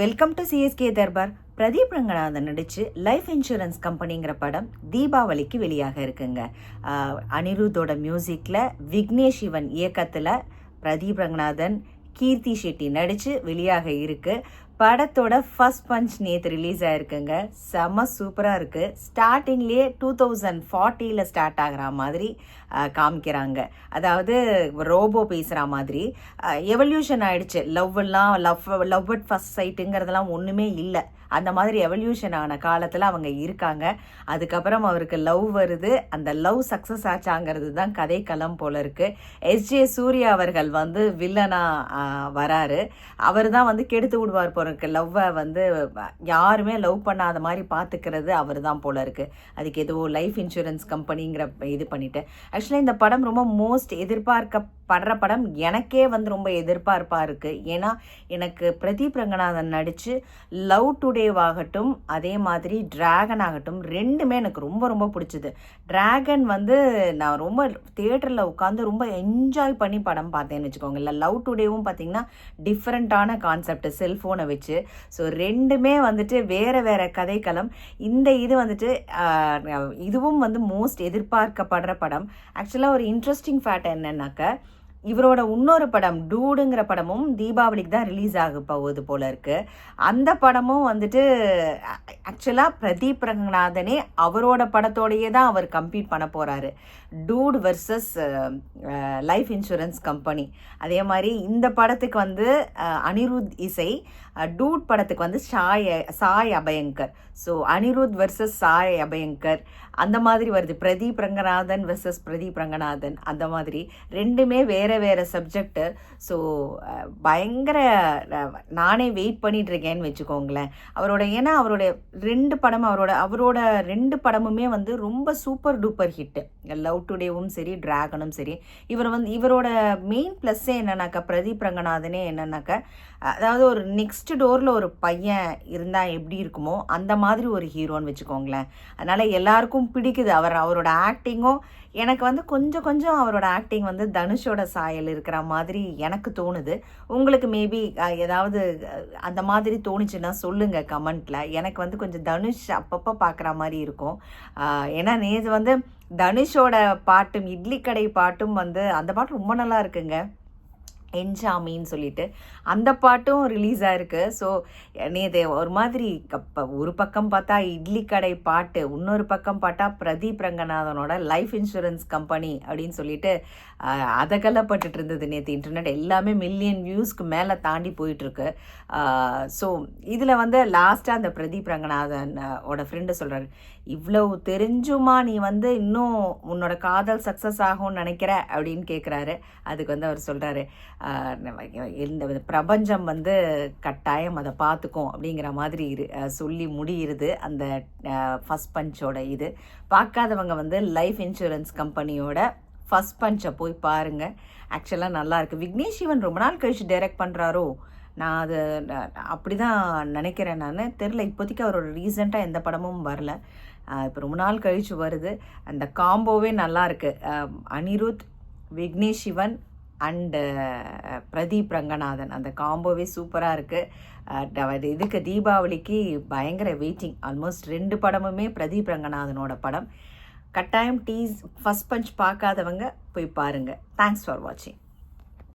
Welcome to CSK Darbar. Pradeep Ranganathan நடித்து life insurance கம்பெனிங்கிற படம் தீபாவளிக்கு வெளியாக இருக்குங்க. அனிருத்தோட மியூசிக்கில் விக்னேஷ் சிவன் இயக்கத்தில் பிரதீப் ரங்கநாதன் கீர்த்தி ஷெட்டி நடித்து வெளியாக இருக்குது. படத்தோட ஃபர்ஸ்ட் பஞ்ச் நேற்று ரிலீஸ் ஆகிருக்குங்க. செம்ம சூப்பராக இருக்குது. ஸ்டார்டிங்லேயே 2040 ஸ்டார்ட் ஆகிற மாதிரி காமிக்கிறாங்க. அதாவது ரோபோ பேசுகிற மாதிரி எவல்யூஷன் ஆகிடுச்சு. லவ் அட் ஃபர்ஸ்ட் சைட்டுங்கிறதெல்லாம் ஒன்றுமே இல்லை. அந்த மாதிரி எவல்யூஷன் ஆன காலத்தில் அவங்க இருக்காங்க. அதுக்கப்புறம் அவருக்கு லவ் வருது. அந்த லவ் சக்ஸஸ் ஆச்சாங்கிறது தான் கதைக்களம் போல இருக்குது. எஸ்ஜே சூர்யா அவர்கள் வில்லனாக வராரு. அவர் தான் கெடுத்து விடுவார் போல இருக்கு. லவ்வை யாருமே லவ் பண்ணாத மாதிரி பார்த்துக்கிறது அவர் தான் போல இருக்குது. அதுக்கு ஏதோ லைஃப் இன்சூரன்ஸ் கம்பெனிங்கிற இது பண்ணிவிட்டு ஆக்சுவலாக இந்த படம் ரொம்ப மோஸ்ட் எதிர்பார்க்கப்படுற படம். எனக்கே ரொம்ப எதிர்பார்ப்பாக இருக்குது. ஏன்னா எனக்கு பிரதீப் ரங்கநாதன் நடித்து லவ் டுடே ஆகட்டும், அதே மாதிரி டிராகன் ஆகட்டும், ரெண்டுமே எனக்கு ரொம்ப ரொம்ப பிடிச்சது. டிராகன் நான் ரொம்ப தியேட்டரில் உட்காந்து ரொம்ப என்ஜாய் பண்ணி படம் பார்த்தேன்னு வச்சுக்கோங்க. இல்லை லவ் டுடேவும் பார்த்தீங்கன்னா டிஃப்ரெண்ட்டான கான்செப்ட், செல்ஃபோனை வச்சு. ஸோ ரெண்டுமே வேறு வேறு கதைக்களம். இந்த இது இதுவும் மோஸ்ட் எதிர்பார்க்கப்படுற படம். ஆக்சுவலாக ஒரு இன்ட்ரெஸ்டிங் ஃபேக்ட் என்னன்னாக்க, இவரோட இன்னொரு படம் டூடுங்கிற படமும் தீபாவளிக்கு தான் ரிலீஸ் ஆக போகுது போல இருக்கு. அந்த படமும் ஆக்சுவலாக பிரதீப் ரங்கநாதனே அவரோட படத்தோடையே தான் அவர் கம்பீட் பண்ண போகிறாரு. Dude versus life insurance company. அதே மாதிரி இந்த படத்துக்கு அனிருத் இசை, டூட் படத்துக்கு சாய் அபயங்கர். ஸோ அனிருத் வெர்சஸ் சாய் அபயங்கர் அந்த மாதிரி வருது. பிரதீப் ரங்கநாதன் வெர்சஸ் பிரதீப் ரங்கநாதன் அந்த மாதிரி ரெண்டுமே வேறு வேறு சப்ஜெக்டு. ஸோ பயங்கர நானே வெயிட் பண்ணிட்டு இருக்கேன்னு வச்சுக்கோங்களேன். ஏன்னா அவரோட ரெண்டு படமுமே ரொம்ப சூப்பர் டூப்பர் ஹிட்டு. லவ் டுடேவும் சரி, டிராகனும் சரி. இவரோட மெயின் ப்ளஸ்ஸே என்னன்னாக்கா, பிரதீப் ரங்கநாதனே என்னன்னாக்கா, அதாவது ஒரு நெக்ஸ்ட் டோரில் ஒரு பையன் இருந்தால் எப்படி இருக்குமோ அந்த மாதிரி ஒரு ஹீரோன்னு வச்சுக்கோங்களேன். அதனால் எல்லாருக்கும் பிடிக்குது. அவரோட ஆக்டிங்கும் எனக்கு கொஞ்சம் கொஞ்சம் அவரோட ஆக்டிங் தனுஷோட சாயல் இருக்கிற மாதிரி எனக்கு தோணுது. உங்களுக்கு மேபி ஏதாவது அந்த மாதிரி தோணுச்சுன்னா சொல்லுங்கள் கமெண்ட்டில். எனக்கு கொஞ்சம் தனுஷ் அப்பப்போ பார்க்குற மாதிரி இருக்கும். ஏன்னா நேற்று தனுஷோட பாட்டும் இட்லி கடை பாட்டும் அந்த பாட்டு ரொம்ப நல்லா இருக்குங்க. என்சாமின்னு சொல்லிட்டு அந்த பாட்டும் ரிலீஸ் ஆகிருக்கு. ஸோ நேற்று ஒரு மாதிரி ஒரு பக்கம் பார்த்தா இட்லி கடை பாட்டு, இன்னொரு பக்கம் பார்த்தா பிரதீப் ரங்கநாதனோட லைஃப் இன்சூரன்ஸ் கம்பெனி அப்படின்னு சொல்லிட்டு அதகலப்பட்டு இருந்தது நேற்று இன்டர்நெட். எல்லாமே மில்லியன் வியூஸ்க்கு மேலே தாண்டி போயிட்டுருக்கு. ஸோ இதில் லாஸ்ட்டாக அந்த பிரதீப் ரங்கநாதன் ஓட ஃப்ரெண்டு சொல்கிறாரு, இவ்வளவு தெரிஞ்சுமா நீ இன்னும் உன்னோட காதல் சக்ஸஸ் ஆகும்னு நினைக்கிற அப்படின்னு கேட்குறாரு. அதுக்கு அவர் சொல்கிறாரு, இந்த பிரபஞ்சம் கட்டாயம் அதை பார்த்துக்கும் அப்படிங்கிற மாதிரி சொல்லி முடியுது அந்த ஃபர்ஸ்ட் பஞ்சோட இது. பார்க்காதவங்க லைஃப் இன்சூரன்ஸ் கம்பெனியோட ஃபர்ஸ்ட் பஞ்சை போய் பாருங்கள். ஆக்சுவலாக நல்லாயிருக்கு. விக்னேஷ் சிவன் ரொம்ப நாள் கழிச்சு டைரக்ட் பண்ணுறாரோ, நான் அது அப்படி தான் நினைக்கிறேன். நான் தெரில, இப்போதைக்கு அவரோட ரீசெண்டாக எந்த படமும் வரல. இப்போ ரொம்ப நாள் கழிச்சு வருது. அந்த காம்போவே நல்லாயிருக்கு. அனிருத், விக்னேஷ் சிவன் அண்டு பிரதீப் ரங்கநாதன் அந்த காம்போவே சூப்பராக இருக்குது. இதுக்கு தீபாவளிக்கு பயங்கர வெயிட்டிங். ஆல்மோஸ்ட் 2 படமுமே பிரதீப் ரங்கநாதனோட படம். கட்டாயம் ஃபர்ஸ்ட் பஞ்ச் பார்க்காதவங்க போய் பாருங்கள். தேங்க்ஸ் ஃபார் வாட்சிங்.